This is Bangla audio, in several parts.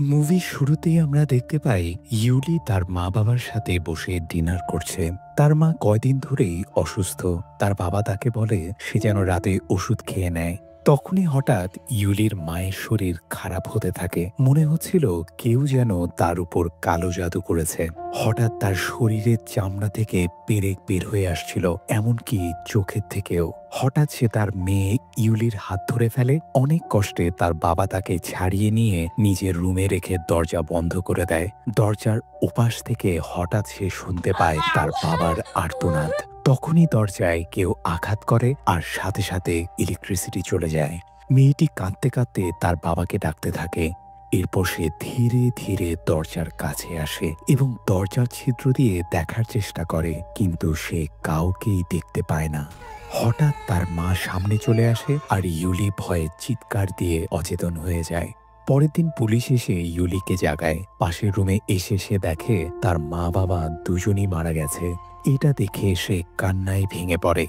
মুভির শুরুতেই আমরা দেখতে পাই ইউলি তার মা-বাবার সাথে বসে ডিনার করছে। তার মা কয়দিন ধরেই অসুস্থ। তার বাবা তাকে বলে সে যেন রাতে ওষুধ খেয়ে নেয়। তখনই হঠাৎ ইউলির মায়ের শরীর খারাপ হতে থাকে। মনে হচ্ছিল কেউ যেন তার উপর কালো জাদু করেছে। হঠাৎ তার শরীরের চামড়া থেকে পেরেক বের হয়ে আসছিল, এমনকি চোখের থেকেও। হঠাৎ সে তার মেয়ে ইউলির হাত ধরে ফেলে। অনেক কষ্টে তার বাবা তাকে ছাড়িয়ে নিয়ে নিজের রুমে রেখে দরজা বন্ধ করে দেয়। দরজার ওপাশ থেকে হঠাৎ সে শুনতে পায় তার বাবার আর্তনাদ। তখনই দরজায় কেউ আঘাত করে আর সাথে সাথে ইলেকট্রিসিটি চলে যায়। মেয়েটি কাঁদতে কাঁদতে তার বাবাকে ডাকতে থাকে। এরপর সে ধীরে ধীরে দরজার কাছে আসে এবং দরজার ছিদ্র দিয়ে দেখার চেষ্টা করে, কিন্তু সে কাউকেই দেখতে পায় না। হঠাৎ তার মা সামনে চলে আসে আর ইউলি ভয়ে চিৎকার দিয়ে অচেতন হয়ে যায়। পরের দিন পুলিশ এসে ইউলিকে জাগায়। পাশের রুমে এসে সে দেখে তার মা বাবা দুজনই মারা গেছে। এটা দেখে সে কান্নায় ভেঙে পড়ে।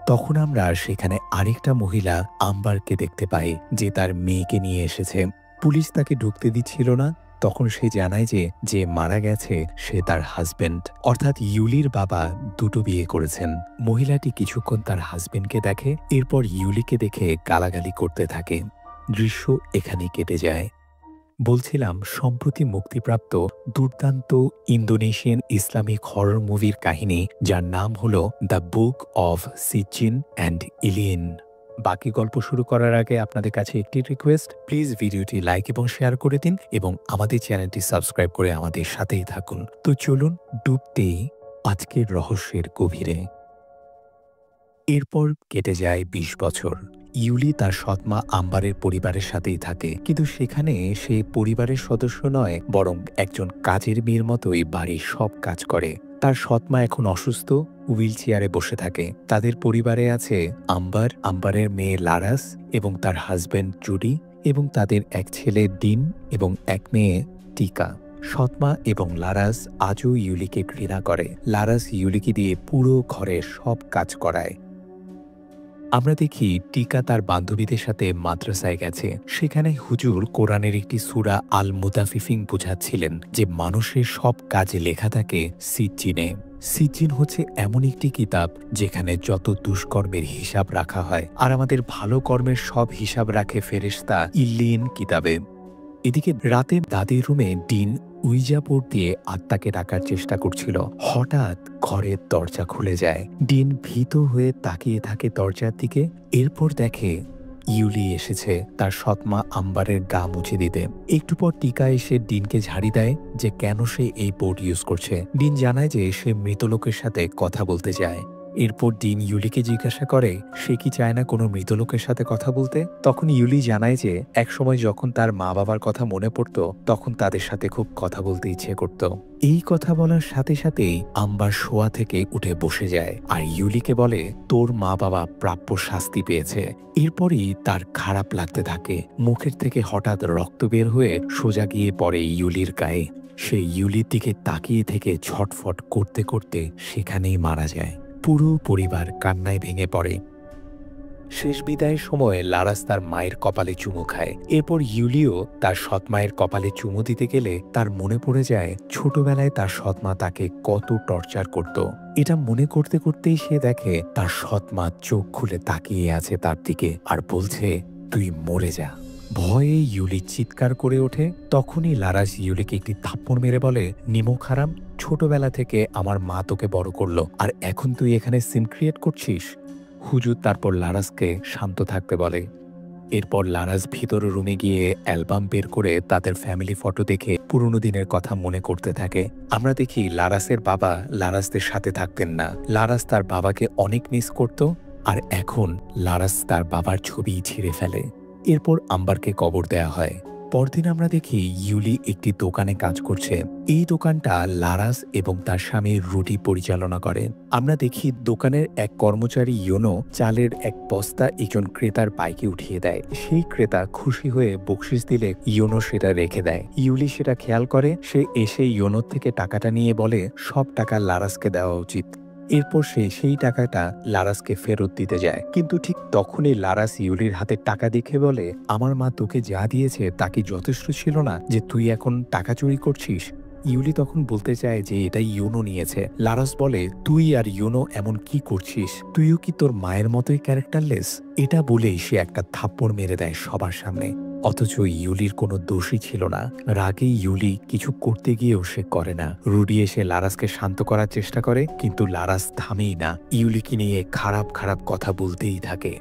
তখন আমরা সেখানে আরেকটা মহিলা আম্বারকে দেখতে পাই, যে তার মেয়েকে নিয়ে এসেছে। পুলিশ তাকে ঢুকতে দিচ্ছিল না। তখন সে জানায় যে যে মারা গেছে সে তার হাজবেন্ড, অর্থাৎ ইউলির বাবা দুটো বিয়ে করেছেন। মহিলাটি কিছুক্ষণ তার হাজবেন্ডকে দেখে, এরপর ইউলিকে দেখে গালাগালি করতে থাকে। দৃশ্য এখানেই কেটে যায়। বলছিলাম, সম্প্রতি মুক্তিপ্রাপ্ত দুর্দান্ত ইন্দোনেশিয়ান ইসলামিক হরর মুভির কাহিনী, যার নাম হল দ্য বুক অফ সিজিন অ্যান্ড ইলিয়েন। বাকি গল্প শুরু করার আগে আপনাদের কাছে একটি রিকোয়েস্ট, প্লিজ ভিডিওটি লাইক এবং শেয়ার করে দিন এবং আমাদের চ্যানেলটি সাবস্ক্রাইব করে আমাদের সাথেই থাকুন। তো চলুন ডুবতেই আজকের রহস্যের গভীরে। এরপর কেটে যায় ২০ বছর। ইউলি তার সৎমা আম্বারের পরিবারের সাথেই থাকে, কিন্তু সেখানে সে পরিবারের সদস্য নয়, বরং একজন কাজের মেয়ের মতোই বাড়ির সব কাজ করে। তার সৎমা এখন অসুস্থ, হুইল চেয়ারে বসে থাকে। তাদের পরিবারে আছে আম্বার, আম্বারের মেয়ে লারাস এবং তার হাজব্যান্ড জুডি, এবং তাদের এক ছেলে ডিন এবং এক মেয়ে টিকা। সৎমা এবং লারাস আজও ইউলিকে ঘৃণা করে। লারাস ইউলিকে দিয়ে পুরো ঘরের সব কাজ করায়। আমরা দেখি টিকা তার বান্ধবীদের সাথে মাদ্রাসায় গেছে। সেখানে হুজুর কোরআনের একটি সূরা আল মুতাফিফিন বোঝাচ্ছিলেন যে মানুষের সব কাজে লেখা থাকে সিজ্জিনে। সিজ্জিন হচ্ছে এমন একটি কিতাব যেখানে যত দুষ্কর্মের হিসাব রাখা হয়, আর আমাদের ভালো কর্মের সব হিসাব রাখে ফেরেশতা ইল্লিন কিতাবে। এদিকে রাতে দাদির রুমে ডিন উইজা বোর্ড দিয়ে আত্মাকে ডাকার চেষ্টা করছিল। হঠাৎ ঘরের দরজা খুলে যায়। ডিন ভীত হয়ে তাকিয়ে থাকে দরজার দিকে। এরপর দেখে ইউলি এসেছে তার সৎমা আম্বারের গা মুছে দিতে। একটু পর টিকা এসে ডিনকে ঝাড়ি দেয় যে কেন সে এই বোর্ড ইউজ করছে। ডিন জানায় যে সে মৃত লোকের সাথে কথা বলতে চায়। এরপর ডিন ইউলিকে জিজ্ঞাসা করে সে কি চায় না কোনো মৃত লোকের সাথে কথা বলতে। তখন ইউলি জানায় যে একসময় যখন তার মা বাবার কথা মনে পড়ত, তখন তাদের সাথে খুব কথা বলতে ইচ্ছে করত। এই কথা বলার সাথে সাথেই আম্বার শোয়া থেকে উঠে বসে যায় আর ইউলিকে বলে তোর মা বাবা প্রাপ্য শাস্তি পেয়েছে। এরপরই তার খারাপ লাগতে থাকে। মুখের থেকে হঠাৎ রক্ত বের হয়ে সোজা গিয়ে পড়ে ইউলির গায়ে। সে ইউলির দিকে তাকিয়ে থেকে ছটফট করতে করতে সেখানেই মারা যায়। পুরো পরিবার কান্নায় ভেঙে পড়ে। শেষ বিদায়ের সময় লারাস তার মায়ের কপালে চুমু খায়। এরপর ইউলিও তার সৎমায়ের কপালে চুমু দিতে গেলে তার মনে পড়ে যায় ছোটবেলায় তার সৎমা তাকে কত টর্চার করত। এটা মনে করতে করতেই সে দেখে তার সৎমা চোখ খুলে তাকিয়ে আছে তার দিকে আর বলছে তুই মরে যা। ভয়ে ইউলি চিৎকার করে ওঠে। তখনই লারাস ইউলিকে একটি থাপ্পড় মেরে বলে নিমক হারাম, ছোটবেলা থেকে আমার মা তোকে বড় করলো, আর এখন তুই এখানে সিন ক্রিয়েট করছিস। হুজুর তারপর লারাসকে শান্ত থাকতে বলে। এরপর লারাস ভিতরের রুমে গিয়ে অ্যালবাম বের করে তাদের ফ্যামিলি ফটো দেখে পুরনো দিনের কথা মনে করতে থাকে। আমরা দেখি লারাসের বাবা লারাসদের সাথে থাকতেন না। লারাস তার বাবাকে অনেক মিস করত, আর এখন লারাস তার বাবার ছবি ছিঁড়ে ফেলে। এরপর আম্বারকে কবর দেয়া হয়। পরদিন আমরা দেখি ইউলি একটি দোকানে কাজ করছে। এই দোকানটা লারাস এবং তার স্বামী রুটি পরিচালনা করে। আমরা দেখি দোকানের এক কর্মচারী ইয়োনো চালের এক বস্তা একজন ক্রেতার বাইকে উঠিয়ে দেয়। সেই ক্রেতা খুশি হয়ে বকশিস দিলে ইয়োনো সেটা রেখে দেয়। ইউলি সেটা খেয়াল করে। সে এসে ইয়োনোর থেকে টাকাটা নিয়ে বলে সব টাকা লারাসকে দেওয়া উচিত। এরপর সে সেই টাকাটা লারাসকে ফেরত দিতে যায়, কিন্তু ঠিক তখনই লারাস ইউলির হাতে টাকা দেখে বলে, আমার মা তোকে যা দিয়েছে তা কি যথেষ্ট ছিল না যে তুই এখন টাকা চুরি করছিস? ইউলি তখন বলতে চায় যে এটা ইউনো নিয়েছে। লারাস বলে, তুই আর ইউনো এমন কি করছিস? তুইও কি তোর মায়ের মতোই ক্যারেক্টারলেস? এটা বলেই সে একটা থাপ্পড় মেরে দেয় সবার সামনে। অথচ ইউলির কোনো দোষই ছিল না। রাগে ইউলি কিছু করতে গিয়েও সে করে না। রুডি এসে লারাসকে শান্ত করার চেষ্টা করে, কিন্তু লারাস থামেই না। ইউলিকে নিয়ে খারাপ খারাপ কথা বলতেই থাকে।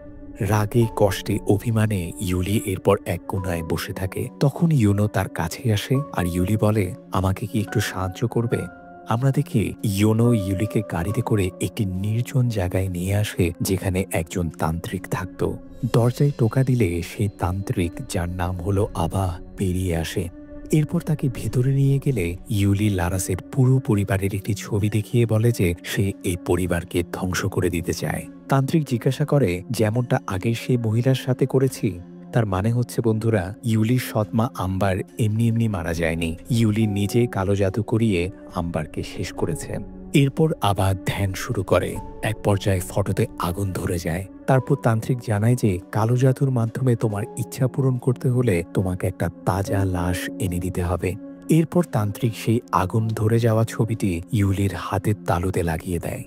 রাগে কষ্টে অভিমানে ইউলি এরপর এক কোণায় বসে থাকে। তখন ইউনো তার কাছে আসে আর ইউলি বলে, আমাকে কি একটু সাহায্য করবে? আমরা দেখি ইউনো ইউলিকে গাড়িতে করে একটি নির্জন জায়গায় নিয়ে আসে, যেখানে একজন তান্ত্রিক থাকত। দরজায় টোকা দিলে সেই তান্ত্রিক, যার নাম হলো আবা, বেরিয়ে আসে। এরপর তাকে ভেতরে নিয়ে গেলে ইউলি লারাসের পুরো পরিবারের একটি ছবি দেখিয়ে বলে যে সে এই পরিবারকে ধ্বংস করে দিতে চায়। তান্ত্রিক জিজ্ঞাসা করে, যেমনটা আগে সেই মহিলার সাথে করেছি? তার মানে হচ্ছে বন্ধুরা, ইউলির সৎমা আম্বার এমনি এমনি মারা যায়নি। ইউলি নিজে কালো জাদু করিয়ে আম্বারকে শেষ করেছে। এরপর আবার ধ্যান শুরু করে। এক পর্যায়ে ফটোতে আগুন ধরে যায়। তারপর তান্ত্রিক জানায় যে কালো জাদুর মাধ্যমে তোমার ইচ্ছা পূরণ করতে হলে তোমাকে একটা তাজা লাশ এনে দিতে হবে। এরপর তান্ত্রিক সেই আগুন ধরে যাওয়া ছবিটি ইউলির হাতের তালুতে লাগিয়ে দেয়।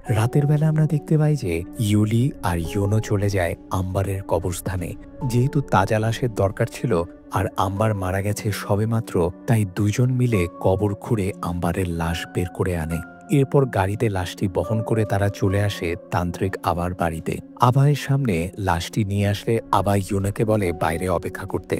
রাতের বেলা আমরা দেখতে পাই যে ইউলি আর ইউনো চলে যায় আম্বারের কবরস্থানে। যেহেতু তাজা লাশের দরকার ছিল আর আম্বার মারা গেছে সবেমাত্র, তাই দুইজন মিলে কবর খুঁড়ে আম্বারের লাশ বের করে আনে। এরপর গাড়িতে লাশটি বহন করে তারা চলে আসে তান্ত্রিক আবার বাড়িতে। আবায়ের সামনে লাশটি নিয়ে আসলে আবা ইউনোকে বলে বাইরে অপেক্ষা করতে।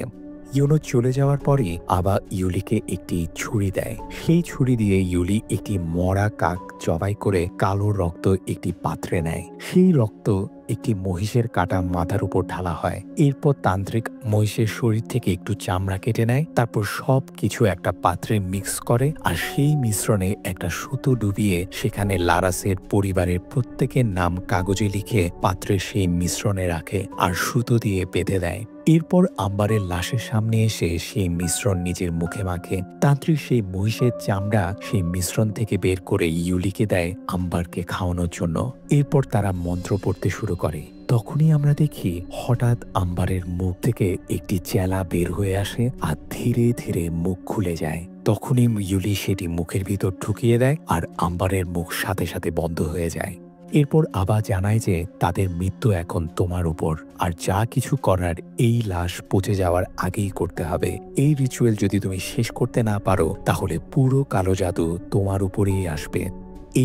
ইউনো চলে যাওয়ার পরই আবা ইউলিকে একটি ছুরি দেয়। সেই ছুরি দিয়ে ইউলি একটি মরা কাক জবাই করে কালো রক্ত একটি পাত্রে নেয়। সেই রক্ত একটি মহিষের কাটা মাথার উপর ঢালা হয়। এরপর তান্ত্রিক মহিষের শরীর থেকে একটু চামড়া কেটে নেয়, তারপর সব কিছু একটা পাত্রে মিক্স করে আর সেই মিশ্রণে একটা সুতো ডুবিয়ে সেখানে লারাসের পরিবারের প্রত্যেকের নাম কাগজে লিখে পাত্রে সেই মিশ্রণে রাখে আর সুতো দিয়ে বেঁধে দেয়। এরপর আম্বারের লাশের সামনে এসে সেই মিশ্রণ নিজের মুখে মাখে। তান্ত্রিক সেই মহিষের চামড়া সেই মিশ্রণ থেকে বের করে ইউলিকে দেয় আম্বারকে খাওয়ানোর জন্য। এরপর তারা মন্ত্র পড়তে শুরু করে। তখনই আমরা দেখি হঠাৎ আম্বারের মুখ থেকে একটি চেলা বের হয়ে আসে আর ধীরে ধীরে মুখ খুলে যায়। তখনই ইউলি সেটি মুখের ভিতর ঢুকিয়ে দেয় আর আম্বারের মুখ সাথে সাথে বন্ধ হয়ে যায়। এরপর আবা জানায় যে তাদের মৃত্যু এখন তোমার উপর, আর যা কিছু করার এই লাশ পচে যাওয়ার আগেই করতে হবে। এই রিচুয়াল যদি তুমি শেষ করতে না পারো তাহলে পুরো কালো জাদু তোমার উপরেই আসবে।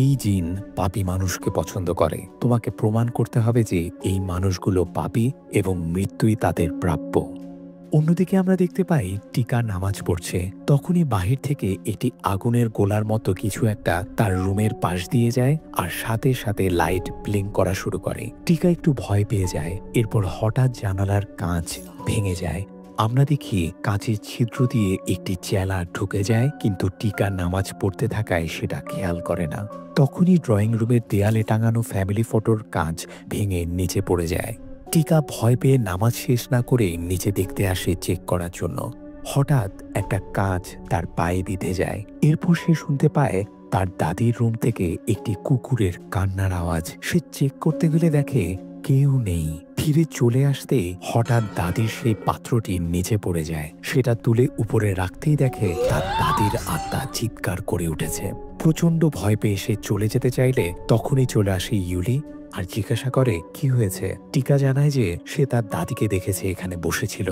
এই জিন পাপী মানুষকে পছন্দ করে। তোমাকে প্রমাণ করতে হবে যে এই মানুষগুলো পাপী এবং মৃত্যুই তাদের প্রাপ্য। অন্যদিকে আমরা দেখতে পাই টিকা নামাজ পড়ছে। তখনই বাহির থেকে একটি আগুনের গোলার মতো কিছু একটা তার রুমের পাশ দিয়ে যায় আর সাথে সাথে লাইট ব্লিঙ্ক করা শুরু করে। টিকা একটু ভয় পেয়ে যায়। এরপর হঠাৎ জানালার কাঁচ ভেঙে যায়। আমরা দেখি কাঁচের ছিদ্র দিয়ে একটি চেলা ঢুকে যায়, কিন্তু টিকা নামাজ পড়তে থাকায় সেটা খেয়াল করে না। তখনই ড্রয়িং রুমের দেয়ালে টাঙানো ফ্যামিলি ফটোর কাঁচ ভেঙে নিচে পড়ে যায়। টিকা ভয় পেয়ে নামাজ শেষ না করে নিচে দেখতে আসে চেক করার জন্য। হঠাৎ একটা কাঁচ তার পায়ে বিঁধে যায়। এরপর সে শুনতে পায় তার দাদির রুম থেকে একটি কুকুরের কান্নার আওয়াজ। সে চেক করতে গেলে দেখে কেউ নেই। ফিরে চলে আসতে হঠাৎ দাদির সেই পাত্রটি নিচে পড়ে যায়। সেটা তুলে উপরে রাখতেই দেখে তার দাদির আত্মা চিৎকার করে উঠেছে। প্রচন্ড ভয় পেয়ে সে চলে যেতে চাইলে তখনই চলে আসে ইউলি আর জিজ্ঞাসা করে কি হয়েছে। টিকা জানায় যে সে তার দাদিকে দেখেছে এখানে বসেছিল।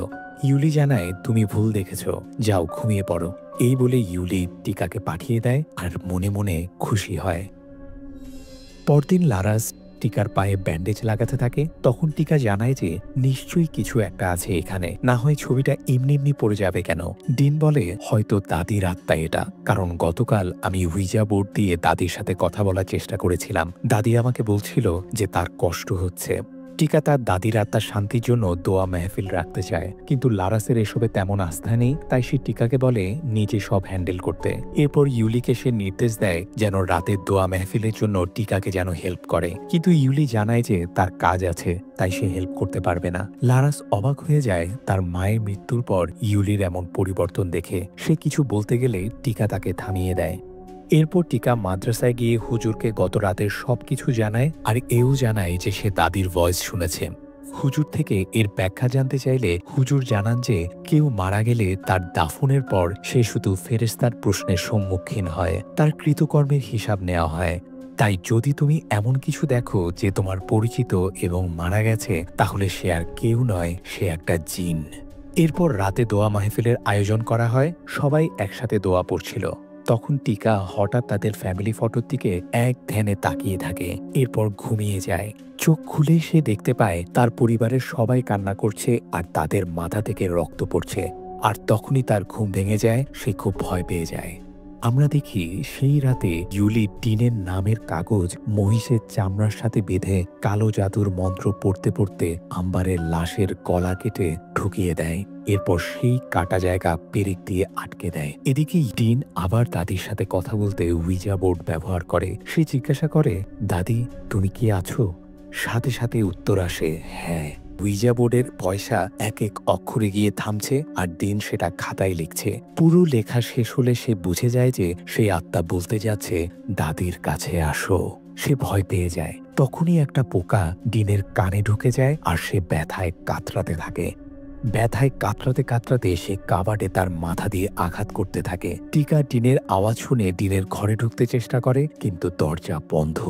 ইউলি জানায় তুমি ভুল দেখেছ, যাও ঘুমিয়ে পড়ো। এই বলে ইউলি টিকাকে পাঠিয়ে দেয় আর মনে মনে খুশি হয়। পরদিন লারাস টিকার পায়ে ব্যান্ডেজ লাগাতে থাকে। তখন টিকা জানায় যে নিশ্চয়ই কিছু একটা আছে এখানে, না হয় ছবিটা এমনি এমনি পড়ে যাবে কেন। ডিন বলে হয়তো দাদির আত্মা এটা, কারণ গতকাল আমি উইজা বোর্ড দিয়ে দাদির সাথে কথা বলার চেষ্টা করেছিলাম। দাদি আমাকে বলছিল যে তার কষ্ট হচ্ছে। টিকা তার দাদির আত্মার শান্তির জন্য দোয়া মেহফিল রাখতে চায়, কিন্তু লারাসের এসবে তেমন আস্থা নেই। তাই সে টিকাকে বলে নিজে সব হ্যান্ডেল করতে। এরপর ইউলিকে সে নির্দেশ দেয় যেন রাতের দোয়া মেহফিলের জন্য টিকাকে যেন হেল্প করে, কিন্তু ইউলি জানায় যে তার কাজ আছে, তাই সে হেল্প করতে পারবে না। লারাস অবাক হয়ে যায় তার মায়ের মৃত্যুর পর ইউলির এমন পরিবর্তন দেখে। সে কিছু বলতে গেলে টিকা তাকে থামিয়ে দেয়। এরপর টিকা মাদ্রাসায় গিয়ে হুজুরকে গত রাতের সবকিছু জানায় আর এও জানায় যে সে দাদির ভয়েস শুনেছে। হুজুর থেকে এর ব্যাখ্যা জানতে চাইলে হুজুর জানান যে কেউ মারা গেলে তার দাফনের পর সে শুধু ফেরেশতার প্রশ্নের সম্মুখীন হয়, তার কৃতকর্মের হিসাব নেওয়া হয়। তাই যদি তুমি এমন কিছু দেখো যে তোমার পরিচিত এবং মারা গেছে, তাহলে সে আর কেউ নয়, সে একটা জিন। এরপর রাতে দোয়া মাহফিলের আয়োজন করা হয়, সবাই একসাথে দোয়া পড়ছিল। তখন টিকা হঠাৎ তাদের ফ্যামিলি ফটোর দিকে এক ধ্যানে তাকিয়ে থাকে, এরপর ঘুমিয়ে যায়। চোখ খুলেই সে দেখতে পায় তার পরিবারের সবাই কান্না করছে আর তাদের মাথা থেকে রক্ত পড়ছে। আর তখনই তার ঘুম ভেঙে যায়, সে খুব ভয় পেয়ে যায়। আমরা দেখি সেই রাতে ইউলি টিনের নামের কাগজ মহিষের চামড়ার সাথে বেঁধে কালো জাদুর মন্ত্র পড়তে পড়তে আম্বারের লাশের গলা কেটে ঢুকিয়ে দেয়। এরপর সেই কাটা জায়গা পেরেক দিয়ে আটকে দেয়। এদিকে ডিন আবার দাদির সাথে কথা বলতে উইজা বোর্ড ব্যবহার করে। সে জিজ্ঞাসা করে, দাদি তুমি কি আছো? সাথে সাথে উত্তর আসে, হ্যাঁ। উইজা বোর্ডের পয়সা এক এক অক্ষরে গিয়ে থামছে আর দিন সেটা খাতায় লিখছে। পুরো লেখা শেষ হলে সে বুঝে যায় যে সেই আত্মা বলতে যাচ্ছে, দাদির কাছে আসো। সে ভয় পেয়ে যায়। তখনই একটা পোকা ডিনের কানে ঢুকে যায় আর সে ব্যথায় কাতরাতে থাকে। ব্যথায় কাতরাতে কাতরাতে সে কাবাডে তার মাথা দিয়ে আঘাত করতে থাকে। টিকা ডিনের আওয়াজ শুনে ডিনের ঘরে ঢুকতে চেষ্টা করে, কিন্তু দরজা বন্ধ।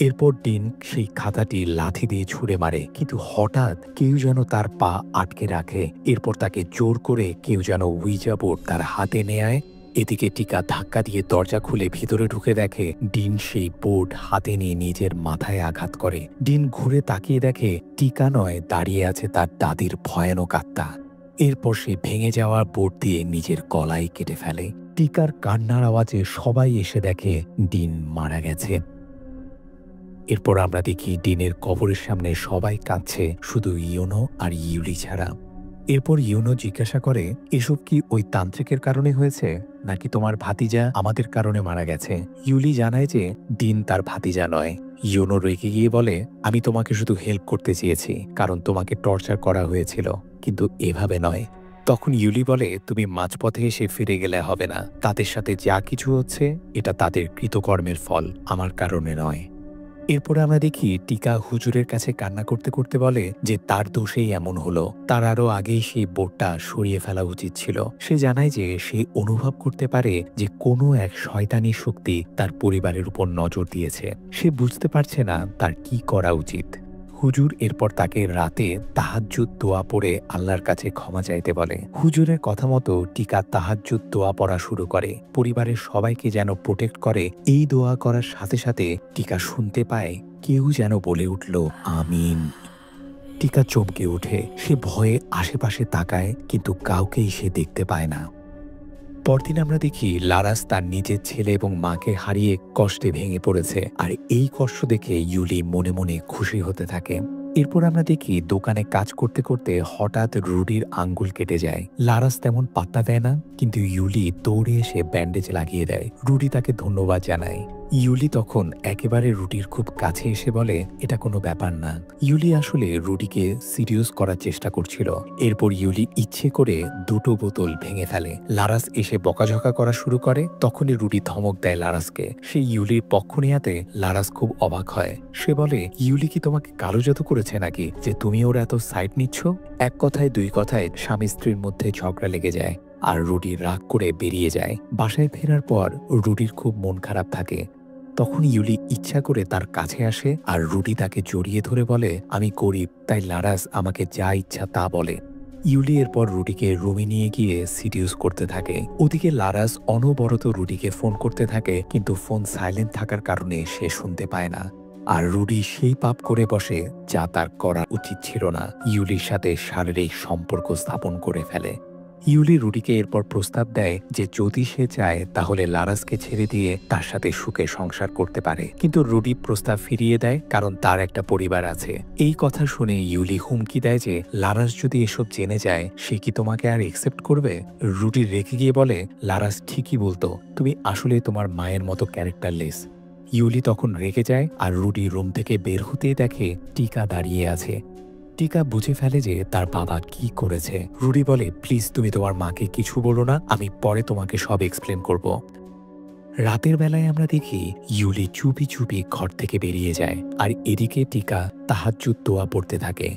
এরপর ডিন সেই খাতাটি লাথি দিয়ে ছুঁড়ে মারে, কিন্তু হঠাৎ কেউ যেন তার পা আটকে রাখে। এরপর তাকে জোর করে কেউ যেন উইজা বোর্ড তার হাতে নেয়। এদিকে টিকা ধাক্কা দিয়ে দরজা খুলে ভিতরে ঢুকে দেখে ডিন সেই বোর্ড হাতে নিয়ে নিজের মাথায় আঘাত করে। ডিন ঘুরে তাকিয়ে দেখে টিকা নয়, দাঁড়িয়ে আছে তার দাদির ভয়ানক আত্মা। এরপর সে ভেঙে যাওয়া বোর্ড দিয়ে নিজের গলায় কেটে ফেলে। টিকার কান্নার আওয়াজে সবাই এসে দেখে ডিন মারা গেছে। এরপর আমরা দেখি ডিনের কবরের সামনে সবাই কাঁদছে, শুধু ইয়োনো আর ইউলি ছাড়া। এরপর ইয়োনো জিজ্ঞাসা করে, এসব কি ওই তান্ত্রিকের কারণে হয়েছে, নাকি তোমার ভাতিজা আমাদের কারণে মারা গেছে? ইউলি জানায় যে ডিন তার ভাতিজা নয়। ইয়োনো রেগে গিয়ে বলে, আমি তোমাকে শুধু হেল্প করতে চেয়েছি, কারণ তোমাকে টর্চার করা হয়েছিল, কিন্তু এভাবে নয়। তখন ইউলি বলে, তুমি মাঝপথে এসে ফিরে গেলে হবে না। তাদের সাথে যা কিছু হচ্ছে এটা তাদের কৃতকর্মের ফল, আমার কারণে নয়। এরপরে আমরা দেখি টিকা হুজুরের কাছে কান্না করতে করতে বলে যে তার দোষেই এমন হলো, তার আরও আগেই সেই বোর্ডটা সরিয়ে ফেলা উচিত ছিল। সে জানায় যে সে অনুভব করতে পারে যে কোনো এক শয়তানি শক্তি তার পরিবারের উপর নজর দিয়েছে। সে বুঝতে পারছে না তার কি করা উচিত। হুজুর এরপর তাকে রাতে তাহাজ্জুদ দোয়া পড়ে আল্লাহর কাছে ক্ষমা চাইতে বলে। হুজুরের কথা মতো টিকা তাহাজ্জুদ দোয়া পড়া শুরু করে, পরিবারের সবাইকে যেন প্রোটেক্ট করে। এই দোয়া করার সাথে সাথে টিকা শুনতে পায় কেউ যেন বলে উঠল, আমিন। টিকা চমকে ওঠে, সে ভয়ে আশেপাশে তাকায়, কিন্তু কাউকেই সে দেখতে পায় না। পরদিন আমরা দেখি লারাস তার নিজের ছেলে এবং মাকে হারিয়ে কষ্টে ভেঙে পড়েছে, আর এই কষ্ট দেখে ইউলি মনে মনে খুশি হতে থাকে। এরপর আমরা দেখি দোকানে কাজ করতে করতে হঠাৎ রুডির আঙ্গুল কেটে যায়। লারাস তেমন পাত্তা দেয় না, কিন্তু ইউলি দৌড়ে এসে ব্যান্ডেজ লাগিয়ে দেয়। রুডি তাকে ধন্যবাদ জানায়। ইউলি তখন একেবারে রুডির খুব কাছে এসে বলে, এটা কোনো ব্যাপার না। ইউলি আসলে রুডিকে সিরিয়াস করার চেষ্টা করছিল। এরপর ইউলি ইচ্ছে করে দুটো বোতল ভেঙে ফেলে। লারাস এসে বকাঝকা করা শুরু করে। তখনই রুডি ধমক দেয় লারাসকে। সে ইউলির পক্ষ নেয়াতে লারাস খুব অবাক হয়। সে বলে, ইউলি কি তোমাকে কালো জাদু করেছে নাকি যে তুমি ওর এত সাইড নিচ্ছ? এক কথায় দুই কথায় স্বামী স্ত্রীর মধ্যে ঝগড়া লেগে যায় আর রুডি রাগ করে বেরিয়ে যায়। বাসায় ফেরার পর রুডির খুব মন খারাপ থাকে। তখন ইউলি ইচ্ছা করে তার কাছে আসে আর রুডি তাকে জড়িয়ে ধরে বলে, আমি গরিব, তাই লারাস আমাকে যা ইচ্ছা তা বলে। ইউলি এরপর রুডিকে রুমে নিয়ে গিয়ে সিডিউস করতে থাকে। ওদিকে লারাস অনবরত রুডিকে ফোন করতে থাকে, কিন্তু ফোন সাইলেন্ট থাকার কারণে সে শুনতে পায় না। আর রুডি সেই পাপ করে বসে যা তার করা উচিত ছিল না, ইউলির সাথে শারীরিক সম্পর্ক স্থাপন করে ফেলে। ইউলি রুডিকে এরপর প্রস্তাব দেয় যে যদি সে চায় তাহলে লারাসকে ছেড়ে দিয়ে তার সাথে সুখে সংসার করতে পারে, কিন্তু রুডি প্রস্তাব ফিরিয়ে দেয়, কারণ তার একটা পরিবার আছে। এই কথা শুনে ইউলি হুমকি দেয় যে লারাস যদি এসব জেনে যায় সে কি তোমাকে আর একসেপ্ট করবে? রুডি রেখে গিয়ে বলে, লারাস ঠিকই বলতো, তুমি আসলে তোমার মায়ের মতো ক্যারেক্টারলেস। ইউলি তখন রেগে যায় আর রুডি রুম থেকে বের হতেই দেখে টিকা দাঁড়িয়ে আছে। টিকা বুঝে ফেলে যে তার বাবা কি করেছে। রুডি বলে, প্লিজ তুমি তোমার মাকে কিছু বলো না, আমি পরে তোমাকে সব এক্সপ্লেন করব। রাতের বেলায় আমরা দেখি ইউলি চুপি চুপি ঘর থেকে বেরিয়ে যায়, আর এদিকে টিকা তাহাজ্জুদ দোয়া পড়তে থাকে।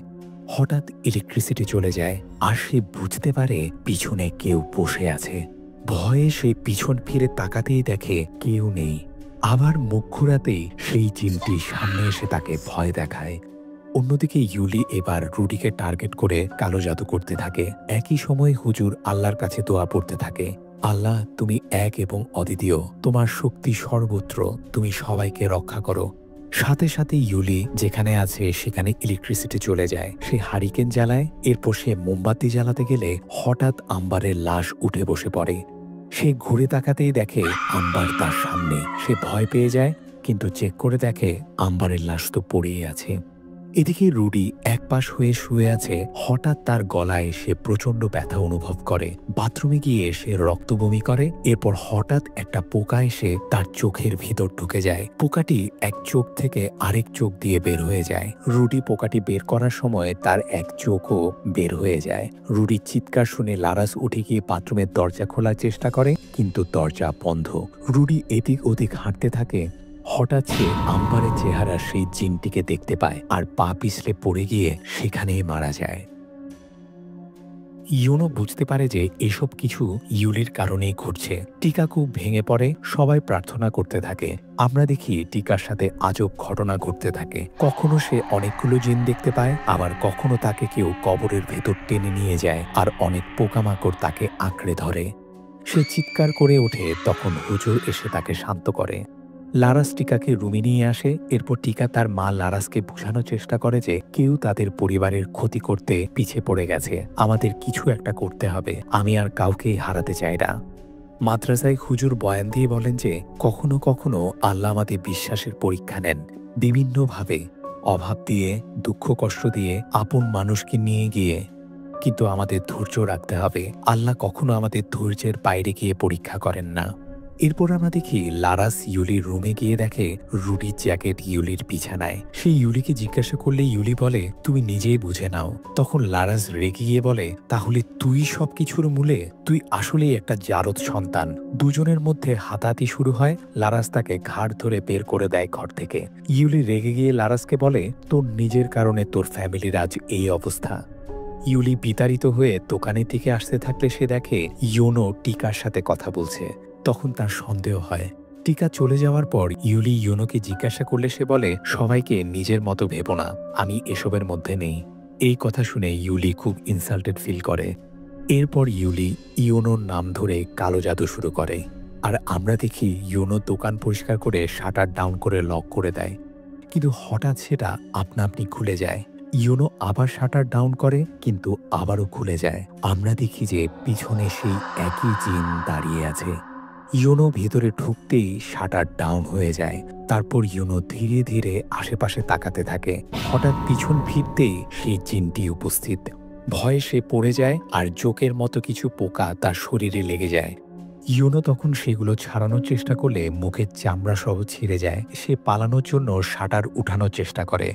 হঠাৎ ইলেকট্রিসিটি চলে যায়, আর সে বুঝতে পারে পিছনে কেউ বসে আছে। ভয়ে সে পিছন ফিরে তাকাতেই দেখে কেউ নেই। আবার মুখ ঘুরাতেই সেই জিনটি সামনে এসে তাকে ভয় দেখায়। অন্যদিকে ইউলি এবার রুডিকে টার্গেট করে কালো জাদু করতে থাকে। একই সময় হুজুর আল্লাহর কাছে দোয়া পড়তে থাকে, আল্লাহ তুমি এক এবং অদ্বিতীয়, তোমার শক্তি সর্বত্র, তুমি সবাইকে রক্ষা করো। সাথে সাথে ইউলি যেখানে আছে সেখানে ইলেকট্রিসিটি চলে যায়। সে হারিকেন জ্বালায়, এরপর সে মোমবাতি জ্বালাতে গেলে হঠাৎ আম্বারের লাশ উঠে বসে পড়ে। সে ঘুরে তাকাতেই দেখে আম্বার তার সামনে। সে ভয় পেয়ে যায়, কিন্তু চেক করে দেখে আম্বারের লাশ তো পড়েই আছে। এদিকে রুডি একপাশ হয়ে শুয়ে আছে। হঠাৎ তার গলায় সে প্রচণ্ড ব্যথা অনুভব করে। বাথরুমে গিয়ে সে রক্ত বমি করে। এরপর হঠাৎ একটা পোকা এসে তার চোখের ভিতর ঢুকে যায়। পোকাটি এক চোখ থেকে আরেক চোখ দিয়ে বের হয়ে যায়। রুডি পোকাটি বের করার সময় তার এক চোখও বের হয়ে যায়। রুডির চিৎকার শুনে লারাস উঠে গিয়ে বাথরুমের দরজা খোলার চেষ্টা করে, কিন্তু দরজা বন্ধ। রুডি এদিক ওদিক হাঁটতে থাকে। হঠাৎ সে আম্বারের চেহারা সেই জিনটিকে দেখতে পায়, আর পা পিছলে পড়ে গিয়ে সেখানেই মারা যায়। ইউনো বুঝতে পারে যে এসব কিছু ইউলির কারণেই ঘটছে। টিকা খুব ভেঙে পড়ে, সবাই প্রার্থনা করতে থাকে। আমরা দেখি টিকার সাথে আজব ঘটনা ঘটতে থাকে। কখনো সে অনেকগুলো জিন দেখতে পায়, আবার কখনো তাকে কেউ কবরের ভেতর টেনে নিয়ে যায়, আর অনেক পোকামাকড় তাকে আঁকড়ে ধরে। সে চিৎকার করে ওঠে, তখন হুজুর এসে তাকে শান্ত করে। লারাস টিকাকে রুমে নিয়ে আসে। এরপর টিকা তার মা লারাসকে বোঝানোর চেষ্টা করে যে কেউ তাদের পরিবারের ক্ষতি করতে পিছে পড়ে গেছে, আমাদের কিছু একটা করতে হবে, আমি আর কাউকেই হারাতে চাই না। মাদ্রাসায় হুজুর বয়ান দিয়ে বলেন যে কখনো কখনো আল্লাহ আমাদের বিশ্বাসের পরীক্ষা নেন বিভিন্নভাবে, অভাব দিয়ে, দুঃখ কষ্ট দিয়ে, আপন মানুষকে নিয়ে গিয়ে। কিন্তু আমাদের ধৈর্য রাখতে হবে। আল্লাহ কখনো আমাদের ধৈর্যের বাইরে গিয়ে পরীক্ষা করেন না। এরপর আমরা দেখি লারাস ইউলির রুমে গিয়ে দেখে রুডির জ্যাকেট ইউলির বিছানায়। সে ইউলিকে জিজ্ঞাসা করলে ইউলি বলে তুমি নিজেই বুঝে নাও। তখন লারাস রেগে গিয়ে বলে তাহলে তুই সবকিছুর মূলে, তুই আসলেই একটা জারদ সন্তান। দুজনের মধ্যে হাতাহাতি শুরু হয়। লারাস তাকে ঘাড় ধরে বের করে দেয় ঘর থেকে। ইউলি রেগে গিয়ে লারাসকে বলে তোর নিজের কারণে তোর ফ্যামিলির আজ এই অবস্থা। ইউলি বিতাড়িত হয়ে দোকানের দিকে আসতে থাকলে সে দেখে ইউনো টিকার সাথে কথা বলছে। তখন তার সন্দেহ হয়। টিকা চলে যাওয়ার পর ইউলি ইউনোকে জিজ্ঞাসা করলে সে বলে সবাইকে নিজের মতো ভেবো না, আমি এসবের মধ্যে নেই। এই কথা শুনে ইউলি খুব ইনসাল্টেড ফিল করে। এরপর ইউলি ইউনোর নাম ধরে কালো জাদু শুরু করে, আর আমরা দেখি ইউনো দোকান পরিষ্কার করে শাটার ডাউন করে লক করে দেয়। কিন্তু হঠাৎ সেটা আপনা আপনি খুলে যায়। ইউনো আবার শাটার ডাউন করে, কিন্তু আবারও খুলে যায়। আমরা দেখি যে পিছনে সেই একই জিন দাঁড়িয়ে আছে। ইউনো ভেতরে ঢুকতেই শাটার ডাউন হয়ে যায়। তারপর ইউনো ধীরে ধীরে আশেপাশে তাকাতে থাকে। হঠাৎ পিছন ফিরতেই সেই জিনটি উপস্থিত। ভয়ে সে পড়ে যায়, আর জোকের মতো কিছু পোকা তার শরীরে লেগে যায়। ইউনো তখন সেগুলো ছাড়ানোর চেষ্টা করলে মুখের চামড়া সহ ছিঁড়ে যায়। সে পালানোর জন্য শাটার উঠানোর চেষ্টা করে।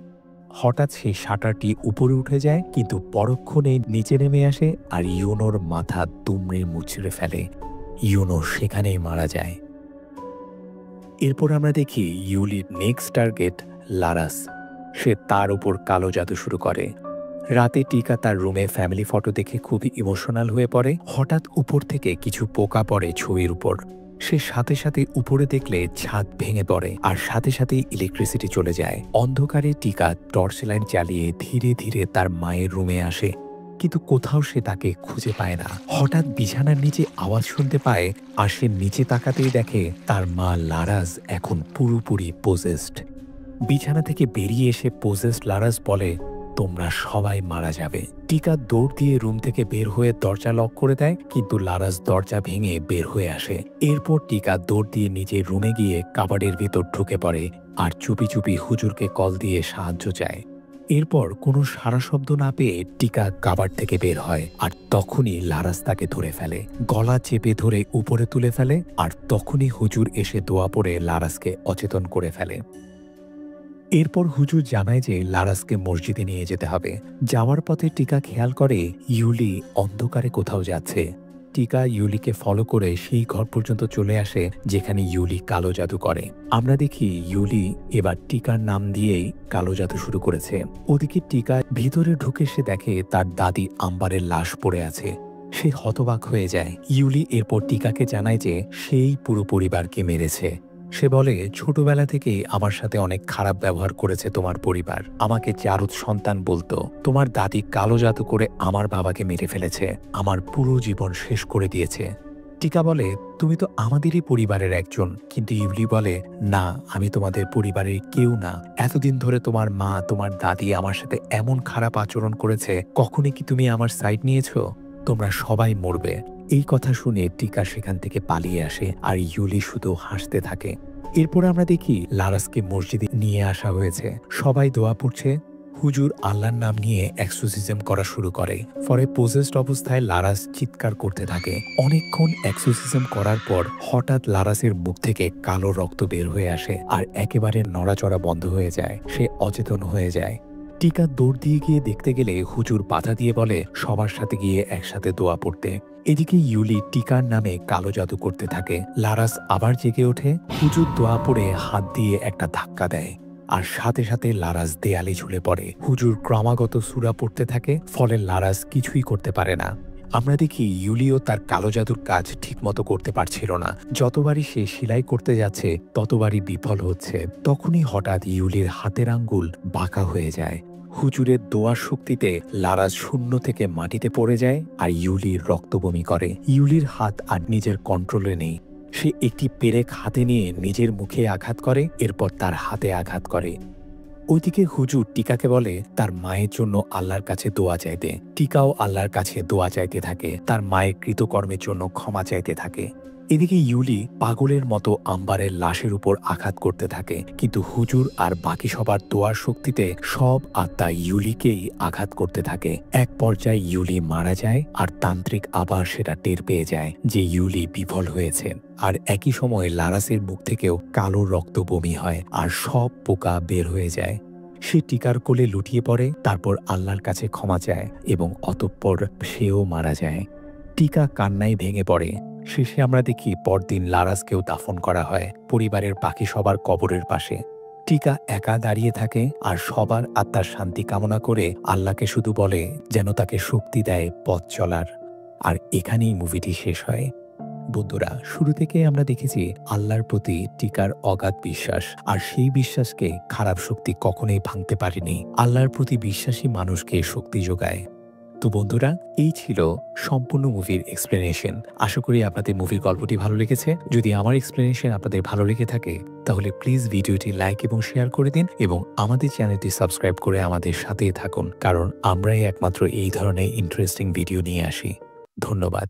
হঠাৎ সেই শাটারটি উপরে উঠে যায়, কিন্তু পরক্ষণে নিচে নেমে আসে, আর ইউনোর মাথা দুমড়ে মুচড়ে ফেলে। ইউনো সেখানেই মারা যায়। এরপর আমরা দেখি ইউলির নেক্সট টার্গেট লারাস। সে তার উপর কালো জাদু শুরু করে। রাতে টিকা তার রুমে ফ্যামিলি ফটো দেখে খুবই ইমোশনাল হয়ে পড়ে। হঠাৎ উপর থেকে কিছু পোকা পড়ে ছবির উপর। সে সাথে সাথে উপরে দেখলে ছাদ ভেঙে পড়ে, আর সাথে সাথেই ইলেকট্রিসিটি চলে যায়। অন্ধকারে টিকা টর্চ লাইট জ্বালিয়ে ধীরে ধীরে তার মায়ের রুমে আসে, কিন্তু কোথাও সে তাকে খুঁজে পায় না। হঠাৎ বিছানার নিচে আওয়াজ শুনতে পায়, আর সে নিচে তাকাতেই দেখে তার মা লারাস এখন পুরোপুরি পোজেসড। বিছানা থেকে বেরিয়ে এসে পোজেসড লারাস বলে তোমরা সবাই মারা যাবে। টিকা দৌড় দিয়ে রুম থেকে বের হয়ে দরজা লক করে দেয়, কিন্তু লারাস দরজা ভেঙে বের হয়ে আসে। এরপর টিকা দৌড় দিয়ে নিজের রুমে গিয়ে কাবাডের ভিতর ঢুকে পড়ে, আর চুপি চুপি হুজুরকে কল দিয়ে সাহায্য চায়। এরপর কোনো সারা শব্দ না পেয়ে টিকা কাবাড থেকে বের হয়, আর তখনই লারাস তাকে ধরে ফেলে, গলা চেপে ধরে উপরে তুলে ফেলে। আর তখনই হুজুর এসে দোয়া পড়ে লারাসকে অচেতন করে ফেলে। এরপর হুজুর জানায় যে লারাসকে মসজিদে নিয়ে যেতে হবে। যাওয়ার পথে টিকা খেয়াল করে ইউলি অন্ধকারে কোথাও যাচ্ছে। টিকা ইউলিকে ফলো করে সেই ঘর পর্যন্ত চলে আসে যেখানে ইউলি কালো জাদু করে। আমরা দেখি ইউলি এবার টিকার নাম দিয়েই কালো জাদু শুরু করেছে। ওদিকে টিকা ভিতরে ঢুকে সে দেখে তার দাদি আম্বারের লাশ পড়ে আছে। সে হতবাক হয়ে যায়। ইউলি এরপর টিকাকে জানায় যে সেই পুরো পরিবারকে মেরেছে। সে বলে, ছোটবেলা থেকেই আমার সাথে অনেক খারাপ ব্যবহার করেছে তোমার পরিবার। আমাকে জারুদ সন্তান বলতো। তোমার দাদি কালো জাদু করে আমার বাবাকে মেরে ফেলেছে, আমার পুরো জীবন শেষ করে দিয়েছে। টিকা বলে, তুমি তো আমাদেরই পরিবারের একজন। কিন্তু ইউলি বলে, না, আমি তোমাদের পরিবারের কেউ না। এতদিন ধরে তোমার মা, তোমার দাদি আমার সাথে এমন খারাপ আচরণ করেছে, কখনই কি তুমি আমার সাইড নিয়েছো? তোমরা সবাই মরবে। এই কথা শুনে টিকা সেখান থেকে পালিয়ে আসে আর ইউলি শুধু হাসতে থাকে। এরপর আমরা দেখি লারাসকে মসজিদে নিয়ে আসা হয়েছে। সবাই দোয়া পড়ছে। হুজুর আল্লাহর নাম নিয়ে এক্সোসিজম করা শুরু করে। পরে পজেসড অবস্থায় লারাস চিৎকার করতে থাকে। অনেকক্ষণ এক্সোসিজম করার পর হঠাৎ লারাসের মুখ থেকে কালো রক্ত বের হয়ে আসে আর একেবারে নড়াচড়া বন্ধ হয়ে যায়। সে অচেতন হয়ে যায়। টিকা দৌড় দিয়ে গিয়ে দেখতে গেলে হুজুর বাধা দিয়ে বলে সবার সাথে গিয়ে একসাথে দোয়া পড়তে। এদিকে ইউলি টিকার নামে কালো জাদু করতে থাকে। লারাস আবার জেগে ওঠে। হুজুর দোয়া পড়ে হাত দিয়ে একটা ধাক্কা দেয় আর সাথে সাথে লারাস দেয়ালে ঝুলে পড়ে। হুজুর ক্রমাগত সূরা পড়তে থাকে, ফলে লারাস কিছুই করতে পারে না। আমরা দেখি ইউলিও তার কালো জাদুর কাজ ঠিকমতো করতে পারছিল না। যতবারই সে সেলাই করতে যাচ্ছে ততবারই বিফল হচ্ছে। তখনই হঠাৎ ইউলির হাতের আঙ্গুল বাঁকা হয়ে যায়। হুজুরের দোয়ার শক্তিতে লারাস শূন্য থেকে মাটিতে পড়ে যায় আর ইউলি রক্তবমি করে। ইউলির হাত আর নিজের কন্ট্রোলে নেই। সে একটি পেরেক হাতে নিয়ে নিজের মুখে আঘাত করে, এরপর তার হাতে আঘাত করে। ওইদিকে হুজুর টিকাকে বলে তার মায়ের জন্য আল্লাহর কাছে দোয়া চাইতে। টিকাও আল্লাহর কাছে দোয়া চাইতে থাকে, তার মায়ের কৃতকর্মের জন্য ক্ষমা চাইতে থাকে। এদিকে ইউলি পাগলের মতো আম্বারের লাশের উপর আঘাত করতে থাকে, কিন্তু হুজুর আর বাকি সবার দোয়ার শক্তিতে সব আত্মা ইউলিকেই আঘাত করতে থাকে। এক পর্যায়ে ইউলি মারা যায় আর তান্ত্রিক আবার সেটা টের পেয়ে যায় যে ইউলি বিফল হয়েছে। আর একই সময় লারাসের মুখ থেকেও কালো রক্ত বমি হয় আর সব পোকা বের হয়ে যায়। সে টিকার কোলে লুটিয়ে পড়ে, তারপর আল্লাহর কাছে ক্ষমা চায় এবং অতঃপর সেও মারা যায়। টিকা কান্নায় ভেঙে পড়ে। শেষে আমরা দেখি পরদিন লারাসকেও দাফন করা হয় পরিবারের বাকি সবার কবরের পাশে। টিকা একা দাঁড়িয়ে থাকে আর সবার আত্মার শান্তি কামনা করে আল্লাহকে শুধু বলে যেন তাকে শক্তি দেয় পথ চলার। আর এখানেই মুভিটি শেষ হয়। বন্ধুরা, শুরু থেকে আমরা দেখেছি আল্লাহর প্রতি টিকার অগাধ বিশ্বাস, আর সেই বিশ্বাসকে খারাপ শক্তি কখনোই ভাঙতে পারেনি। আল্লাহর প্রতি বিশ্বাসী মানুষকে শক্তি যোগায়। তো বন্ধুরা, এই ছিল সম্পূর্ণ মুভির এক্সপ্লেনেশন। আশা করি আপনাদের মুভির গল্পটি ভালো লেগেছে। যদি আমার এক্সপ্লেনেশন আপনাদের ভালো লেগে থাকে তাহলে প্লিজ ভিডিওটি লাইক এবং শেয়ার করে দিন এবং আমাদের চ্যানেলটি সাবস্ক্রাইব করে আমাদের সাথেই থাকুন, কারণ আমরাই একমাত্র এই ধরনের ইন্টারেস্টিং ভিডিও নিয়ে আসি। ধন্যবাদ।